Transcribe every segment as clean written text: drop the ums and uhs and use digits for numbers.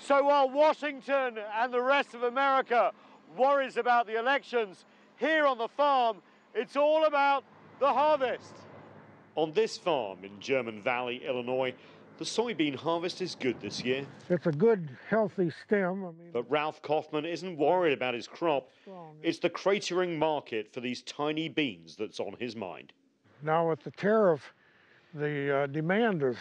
So while Washington and the rest of America worries about the elections, here on the farm, it's all about the harvest. On this farm in German Valley, Illinois, the soybean harvest is good this year. It's a good, healthy stem. But Ralph Kaufman isn't worried about his crop. It's the cratering market for these tiny beans that's on his mind. Now with the tariff, the demand has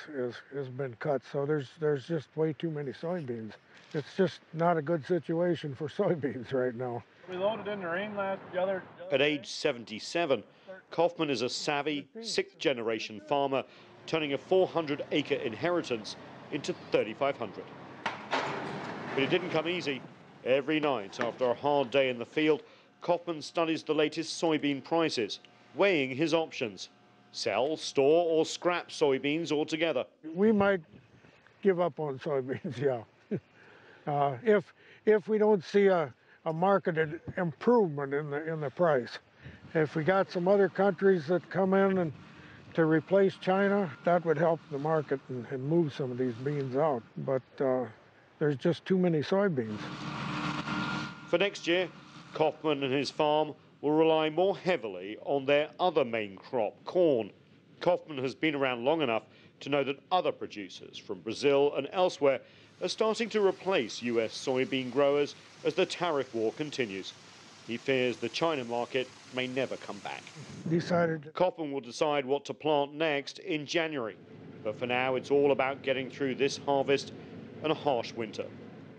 been cut, so there's just way too many soybeans. It's just not a good situation for soybeans right now. We loaded in the rain the other At age 77, Kaufman is a savvy, sixth-generation farmer, turning a 400-acre inheritance into 3,500. But it didn't come easy. Every night, after a hard day in the field, Kaufman studies the latest soybean prices, weighing his options. Sell, store, or scrap soybeans altogether. We might give up on soybeans, yeah. If we don't see a market improvement in the price. If we got some other countries that come in and to replace China, that would help the market and move some of these beans out. But there's just too many soybeans. For next year, Kaufman and his farm will rely more heavily on their other main crop, corn. Kaufman has been around long enough to know that other producers from Brazil and elsewhere are starting to replace US soybean growers as the tariff war continues. He fears the China market may never come back. Kaufman will decide what to plant next in January. But for now, it's all about getting through this harvest and a harsh winter,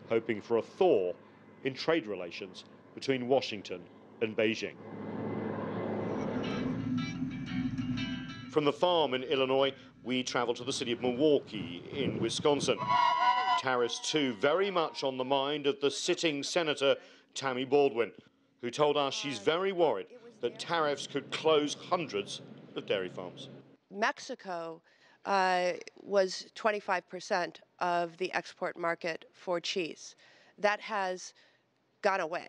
hoping for a thaw in trade relations between Washington and Beijing. From the farm in Illinois, we travel to the city of Milwaukee in Wisconsin. Tariffs, too, very much on the mind of the sitting Senator Tammy Baldwin, who told us she's very worried that tariffs could close hundreds of dairy farms. Mexico was 25% of the export market for cheese. That has gone away.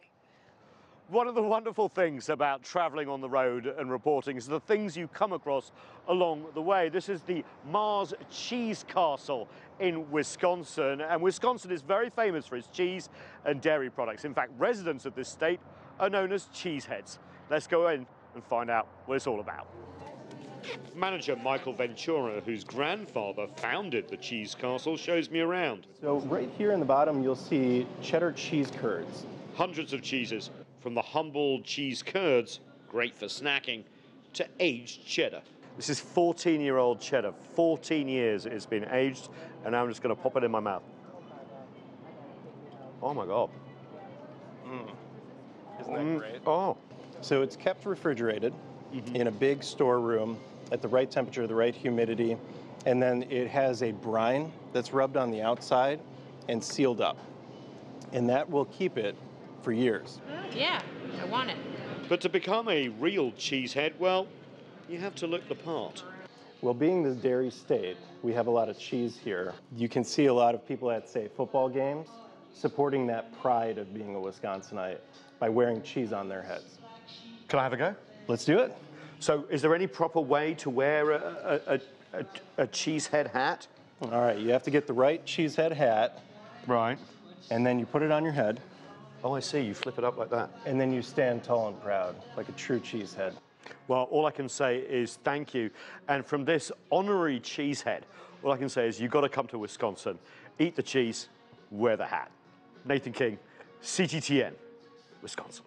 One of the wonderful things about traveling on the road and reporting is the things you come across along the way. This is the Mars Cheese Castle in Wisconsin, and Wisconsin is very famous for its cheese and dairy products. In fact, residents of this state are known as cheeseheads. Let's go in and find out what it's all about. Manager Michael Ventura, whose grandfather founded the Cheese Castle, shows me around. So right here in the bottom, you'll see cheddar cheese curds. Hundreds of cheeses, from the humble cheese curds, great for snacking, to aged cheddar. This is 14-year-old cheddar. 14 years it's been aged, and now I'm just going to pop it in my mouth. Oh my God. Isn't that great? Oh. So it's kept refrigerated in a big storeroom at the right temperature, the right humidity, and then it has a brine that's rubbed on the outside and sealed up. And that will keep it for years. Yeah, I want it. But to become a real cheesehead, well, you have to look the part. Well, being the dairy state, we have a lot of cheese here. You can see a lot of people at, say, football games supporting that pride of being a Wisconsinite by wearing cheese on their heads. Can I have a go? Let's do it. So is there any proper way to wear a cheesehead hat? All right, you have to get the right cheesehead hat. Right. And then you put it on your head. Oh, I see. You flip it up like that. And then you stand tall and proud, like a true cheesehead. Well, all I can say is thank you. And from this honorary cheesehead, all I can say is you've got to come to Wisconsin, eat the cheese, wear the hat. Nathan King, CGTN, Wisconsin.